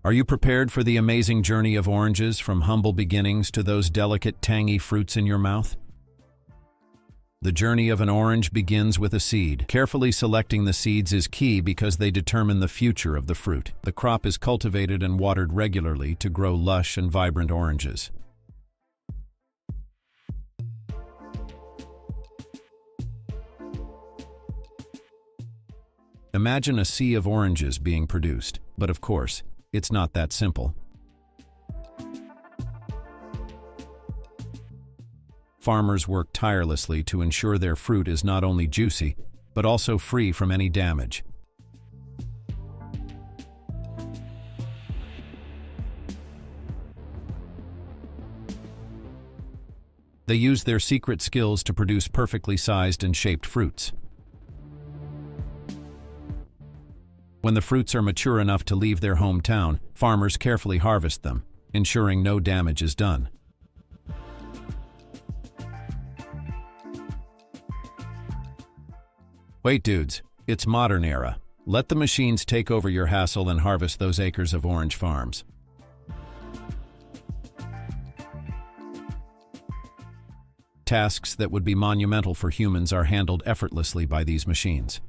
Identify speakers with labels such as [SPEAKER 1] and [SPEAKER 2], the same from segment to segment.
[SPEAKER 1] Are you prepared for the amazing journey of oranges from humble beginnings to those delicate, tangy fruits in your mouth? The journey of an orange begins with a seed. Carefully selecting the seeds is key because they determine the future of the fruit. The crop is cultivated and watered regularly to grow lush and vibrant oranges. Imagine a sea of oranges being produced, but of course, it's not that simple. Farmers work tirelessly to ensure their fruit is not only juicy, but also free from any damage. They use their secret skills to produce perfectly sized and shaped fruits. When the fruits are mature enough to leave their hometown, farmers carefully harvest them, ensuring no damage is done. Wait, dudes, it's modern era. Let the machines take over your hassle and harvest those acres of orange farms. Tasks that would be monumental for humans are handled effortlessly by these machines.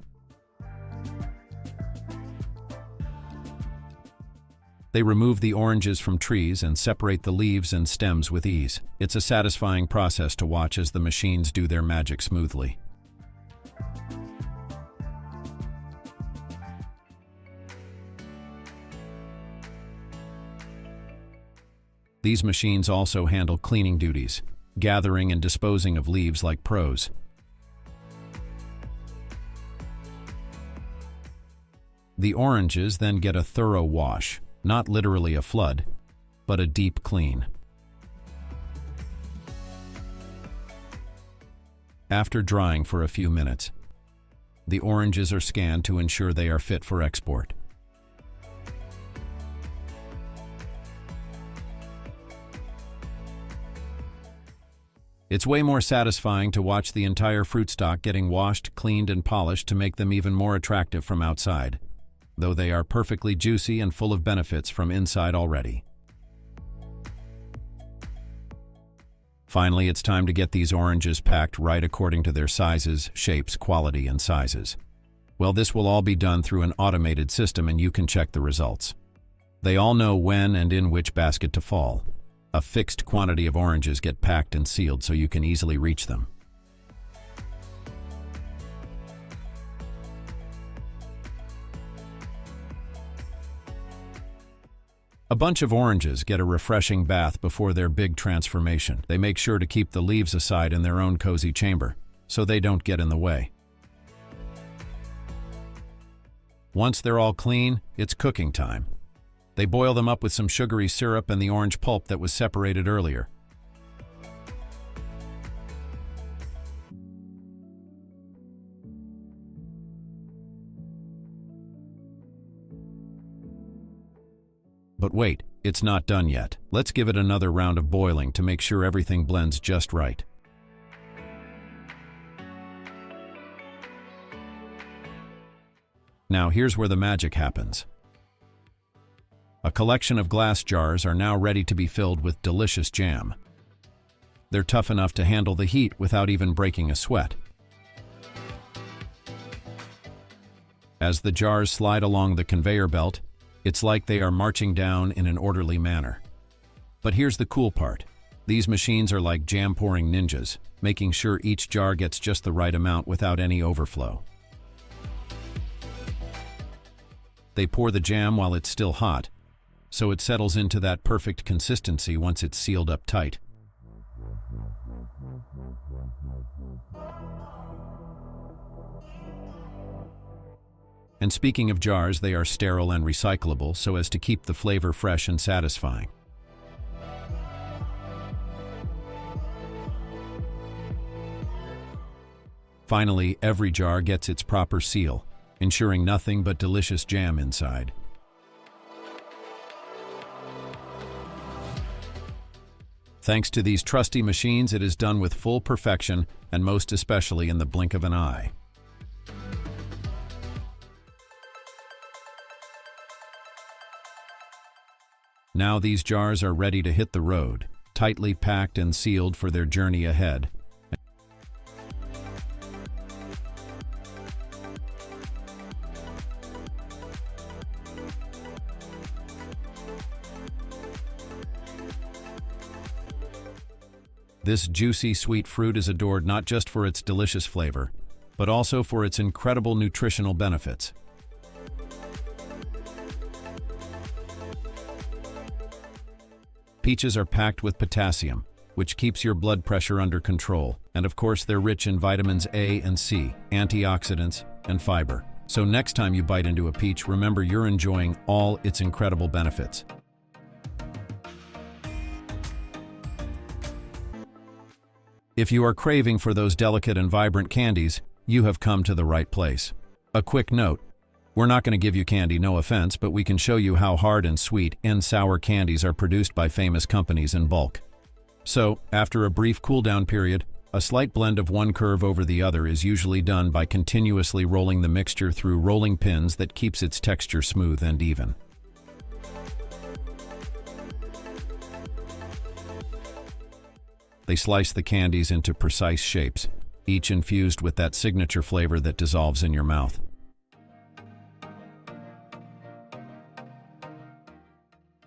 [SPEAKER 1] They remove the oranges from trees and separate the leaves and stems with ease. It's a satisfying process to watch as the machines do their magic smoothly. These machines also handle cleaning duties, gathering and disposing of leaves like pros. The oranges then get a thorough wash, not literally a flood, but a deep clean. After drying for a few minutes, the oranges are scanned to ensure they are fit for export. It's way more satisfying to watch the entire fruit stock getting washed, cleaned, and polished to make them even more attractive from outside, though they are perfectly juicy and full of benefits from inside already. Finally, it's time to get these oranges packed right according to their sizes, shapes, quality, and sizes. Well, this will all be done through an automated system and you can check the results. They all know when and in which basket to fall. A fixed quantity of oranges get packed and sealed so you can easily reach them. A bunch of oranges get a refreshing bath before their big transformation. They make sure to keep the leaves aside in their own cozy chamber, so they don't get in the way. Once they're all clean, it's cooking time. They boil them up with some sugary syrup and the orange pulp that was separated earlier. But wait, it's not done yet. Let's give it another round of boiling to make sure everything blends just right. Now here's where the magic happens. A collection of glass jars are now ready to be filled with delicious jam. They're tough enough to handle the heat without even breaking a sweat. As the jars slide along the conveyor belt, it's like they are marching down in an orderly manner. But here's the cool part. These machines are like jam-pouring ninjas, making sure each jar gets just the right amount without any overflow. They pour the jam while it's still hot, so it settles into that perfect consistency once it's sealed up tight. And speaking of jars, they are sterile and recyclable so as to keep the flavor fresh and satisfying. Finally, every jar gets its proper seal, ensuring nothing but delicious jam inside. Thanks to these trusty machines, it is done with full perfection and most especially in the blink of an eye. Now these jars are ready to hit the road, tightly packed and sealed for their journey ahead. This juicy, sweet fruit is adored not just for its delicious flavor, but also for its incredible nutritional benefits. Peaches are packed with potassium, which keeps your blood pressure under control, and of course they're rich in vitamins A and C, antioxidants, and fiber. So next time you bite into a peach, remember you're enjoying all its incredible benefits. If you are craving for those delicate and vibrant candies, you have come to the right place. A quick note: we're not going to give you candy, no offense, but we can show you how hard and sweet and sour candies are produced by famous companies in bulk. So, after a brief cool-down period, a slight blend of one curve over the other is usually done by continuously rolling the mixture through rolling pins that keeps its texture smooth and even. They slice the candies into precise shapes, each infused with that signature flavor that dissolves in your mouth.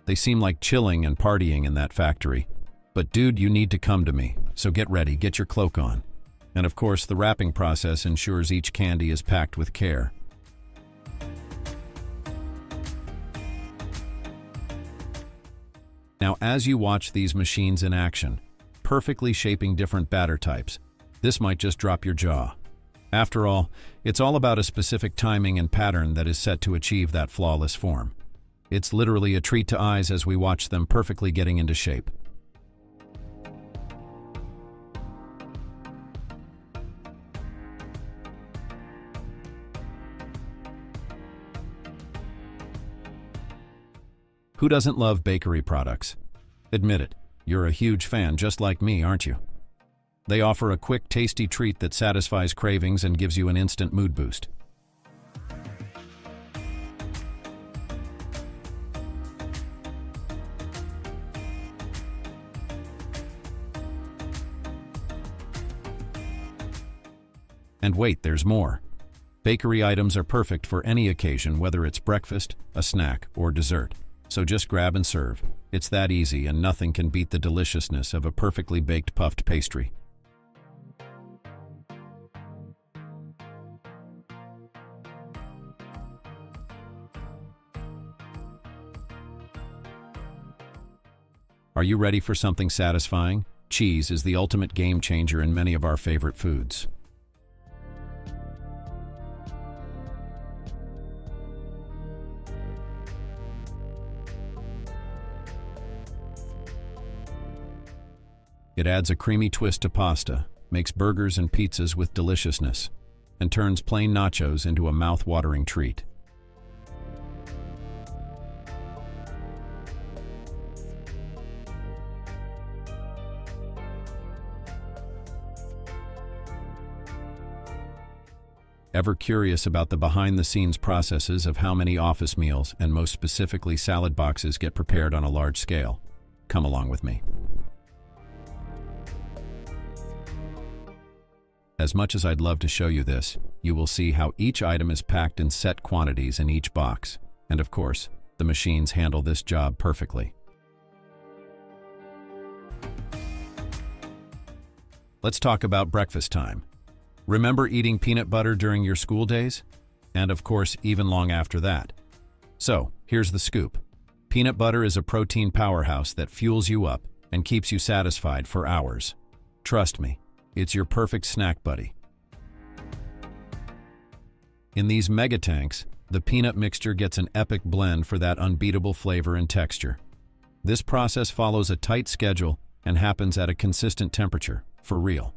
[SPEAKER 1] They seem like chilling and partying in that factory. But dude, you need to come to me, so get ready, get your cloak on. And of course, the wrapping process ensures each candy is packed with care. Now, as you watch these machines in action, perfectly shaping different batter types, this might just drop your jaw. After all, it's all about a specific timing and pattern that is set to achieve that flawless form. It's literally a treat to eyes as we watch them perfectly getting into shape. Who doesn't love bakery products? Admit it, you're a huge fan just like me, aren't you? They offer a quick, tasty treat that satisfies cravings and gives you an instant mood boost. And wait, there's more. Bakery items are perfect for any occasion, whether it's breakfast, a snack, or dessert. So just grab and serve. It's that easy, and nothing can beat the deliciousness of a perfectly baked puffed pastry. Are you ready for something satisfying? Cheese is the ultimate game changer in many of our favorite foods. It adds a creamy twist to pasta, makes burgers and pizzas with deliciousness, and turns plain nachos into a mouth-watering treat. Ever curious about the behind-the-scenes processes of how many office meals, and most specifically salad boxes, get prepared on a large scale? Come along with me. As much as I'd love to show you this, you will see how each item is packed in set quantities in each box. And of course, the machines handle this job perfectly. Let's talk about breakfast time. Remember eating peanut butter during your school days? And of course, even long after that. So, here's the scoop. Peanut butter is a protein powerhouse that fuels you up and keeps you satisfied for hours. Trust me. It's your perfect snack buddy. In these mega tanks, the peanut mixture gets an epic blend for that unbeatable flavor and texture. This process follows a tight schedule and happens at a consistent temperature, for real.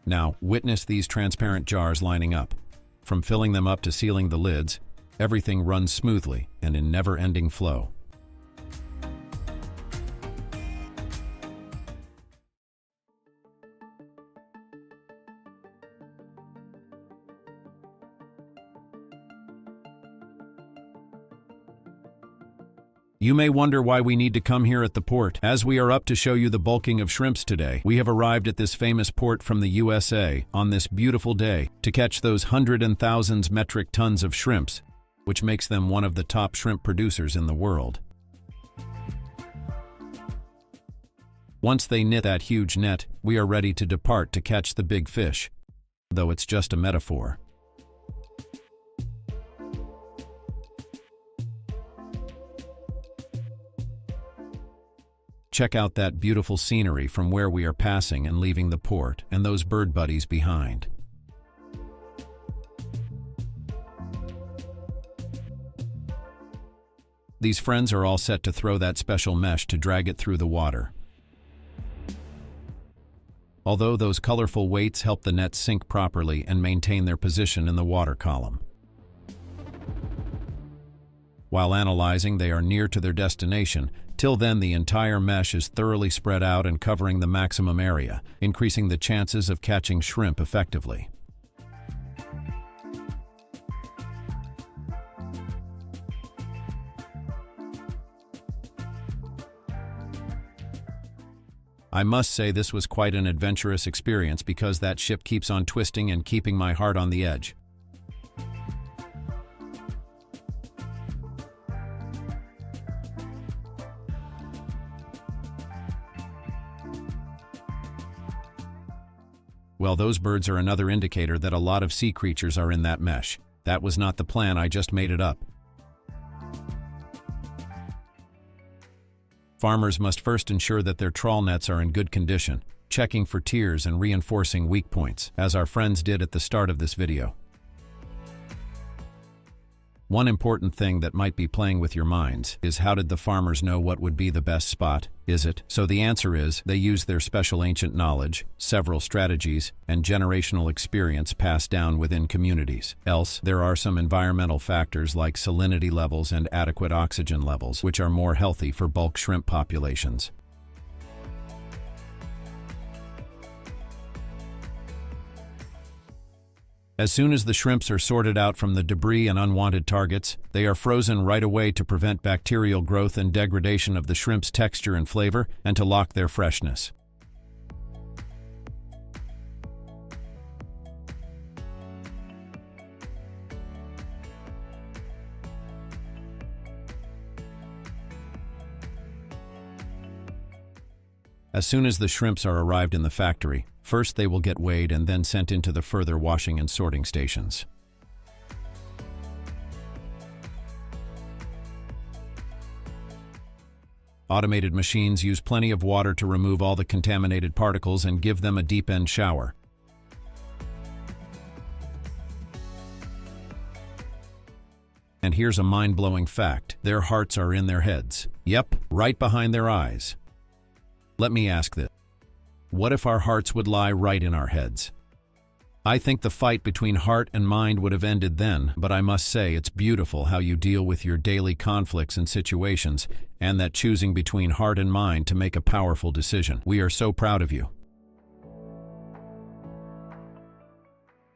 [SPEAKER 1] Now, witness these transparent jars lining up. From filling them up to sealing the lids, everything runs smoothly and in never-ending flow. You may wonder why we need to come here at the port. As we are up to show you the bulking of shrimps today, we have arrived at this famous port from the USA on this beautiful day to catch those hundreds and thousands metric tons of shrimps, which makes them one of the top shrimp producers in the world. Once they knit that huge net, we are ready to depart to catch the big fish, though it's just a metaphor. Check out that beautiful scenery from where we are passing and leaving the port, and those bird buddies behind. These friends are all set to throw that special mesh to drag it through the water. Although those colorful weights help the net sink properly and maintain their position in the water column. While analyzing, they are near to their destination. Till then, the entire mesh is thoroughly spread out and covering the maximum area, increasing the chances of catching shrimp effectively. I must say this was quite an adventurous experience because that ship keeps on twisting and keeping my heart on the edge. Well, those birds are another indicator that a lot of sea creatures are in that mesh. That was not the plan, I just made it up. Farmers must first ensure that their trawl nets are in good condition, checking for tears and reinforcing weak points, as our friends did at the start of this video. One important thing that might be playing with your minds is, how did the farmers know what would be the best spot? Is it? So the answer is, they use their special ancient knowledge, several strategies, and generational experience passed down within communities. Else, there are some environmental factors like salinity levels and adequate oxygen levels, which are more healthy for bulk shrimp populations. As soon as the shrimps are sorted out from the debris and unwanted targets, they are frozen right away to prevent bacterial growth and degradation of the shrimp's texture and flavor, and to lock their freshness. As soon as the shrimps are arrived in the factory, first they will get weighed and then sent into the further washing and sorting stations. Automated machines use plenty of water to remove all the contaminated particles and give them a deep end shower. And here's a mind-blowing fact: their hearts are in their heads. Yep, right behind their eyes. Let me ask this. What if our hearts would lie right in our heads? I think the fight between heart and mind would have ended then, but I must say it's beautiful how you deal with your daily conflicts and situations, and that choosing between heart and mind to make a powerful decision. We are so proud of you.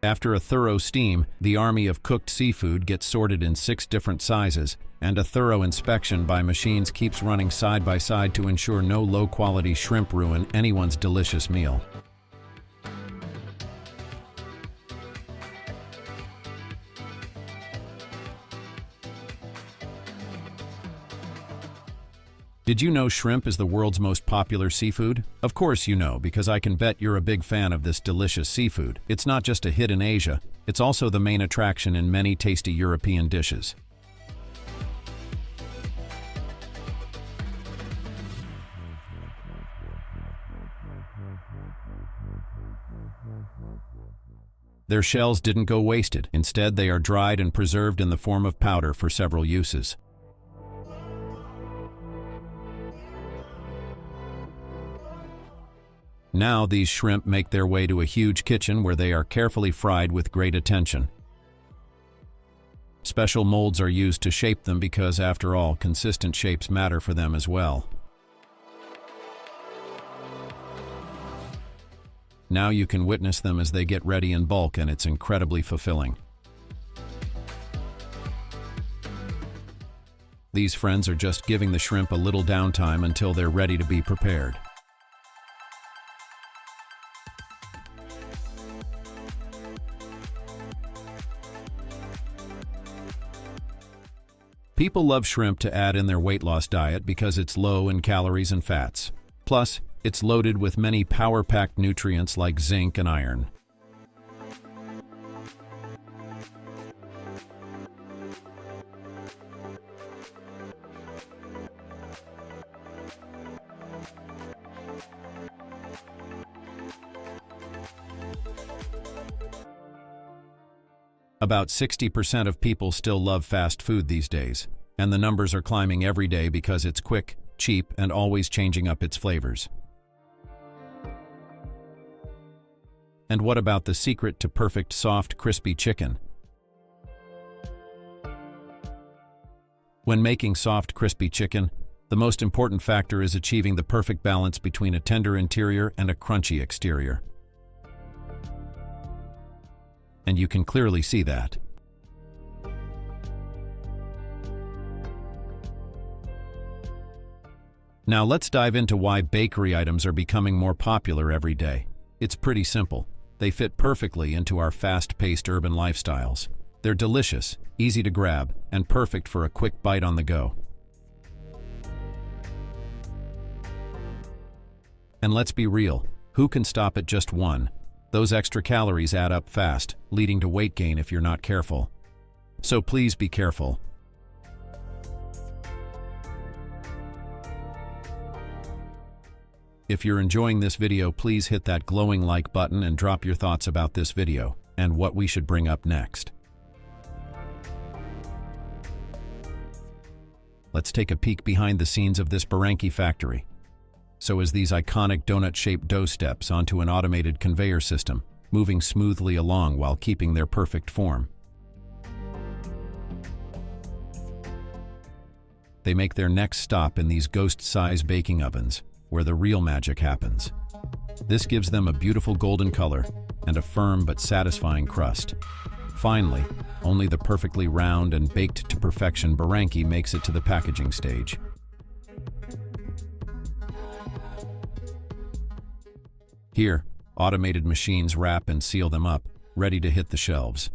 [SPEAKER 1] After a thorough steam, the army of cooked seafood gets sorted in 6 different sizes, and a thorough inspection by machines keeps running side by side to ensure no low-quality shrimp ruin anyone's delicious meal. Did you know shrimp is the world's most popular seafood? Of course you know, because I can bet you're a big fan of this delicious seafood. It's not just a hit in Asia, it's also the main attraction in many tasty European dishes. Their shells didn't go wasted. Instead, they are dried and preserved in the form of powder for several uses. Now these shrimp make their way to a huge kitchen where they are carefully fried with great attention. Special molds are used to shape them because, after all, consistent shapes matter for them as well. Now you can witness them as they get ready in bulk, and it's incredibly fulfilling. These friends are just giving the shrimp a little downtime until they're ready to be prepared. People love shrimp to add in their weight loss diet because it's low in calories and fats. Plus, it's loaded with many power-packed nutrients like zinc and iron. About 60% of people still love fast food these days, and the numbers are climbing every day because it's quick, cheap, and always changing up its flavors. And what about the secret to perfect, soft, crispy chicken? When making soft, crispy chicken, the most important factor is achieving the perfect balance between a tender interior and a crunchy exterior. And you can clearly see that. Now let's dive into why bakery items are becoming more popular every day. It's pretty simple. They fit perfectly into our fast-paced urban lifestyles. They're delicious, easy to grab, and perfect for a quick bite on the go. And let's be real, who can stop at just one? Those extra calories add up fast, leading to weight gain if you're not careful. So please be careful. If you're enjoying this video, please hit that glowing like button and drop your thoughts about this video and what we should bring up next. Let's take a peek behind the scenes of this Barranqui factory. So as these iconic donut-shaped dough steps onto an automated conveyor system, moving smoothly along while keeping their perfect form. They make their next stop in these ghost-size baking ovens, where the real magic happens. This gives them a beautiful golden color and a firm but satisfying crust. Finally, only the perfectly round and baked to perfection Barranqui makes it to the packaging stage. Here, automated machines wrap and seal them up, ready to hit the shelves.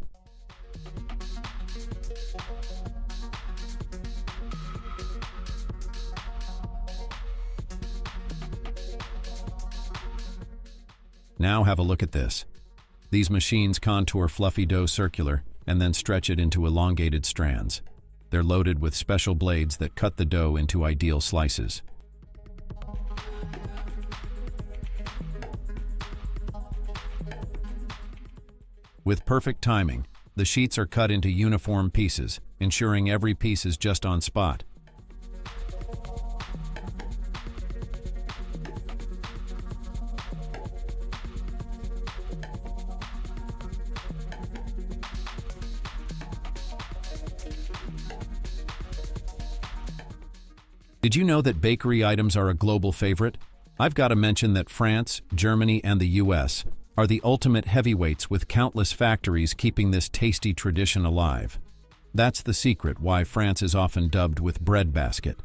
[SPEAKER 1] Now have a look at this. These machines contour fluffy dough circular and then stretch it into elongated strands. They're loaded with special blades that cut the dough into ideal slices. With perfect timing, the sheets are cut into uniform pieces, ensuring every piece is just on spot. Did you know that bakery items are a global favorite? I've got to mention that France, Germany, and the US are the ultimate heavyweights, with countless factories keeping this tasty tradition alive. That's the secret why France is often dubbed with breadbasket.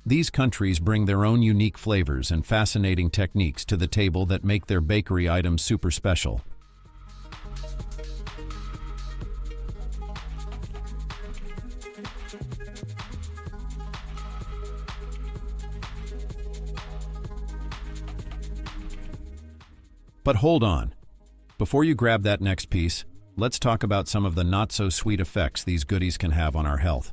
[SPEAKER 1] These countries bring their own unique flavors and fascinating techniques to the table that make their bakery items super special. But hold on. Before you grab that next piece, let's talk about some of the not-so-sweet effects these goodies can have on our health.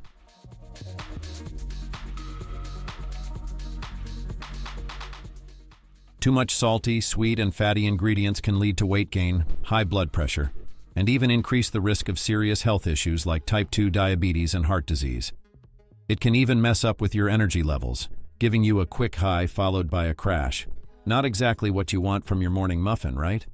[SPEAKER 1] Too much salty, sweet, and fatty ingredients can lead to weight gain, high blood pressure, and even increase the risk of serious health issues like type 2 diabetes and heart disease. It can even mess up with your energy levels, giving you a quick high followed by a crash. Not exactly what you want from your morning muffin, right?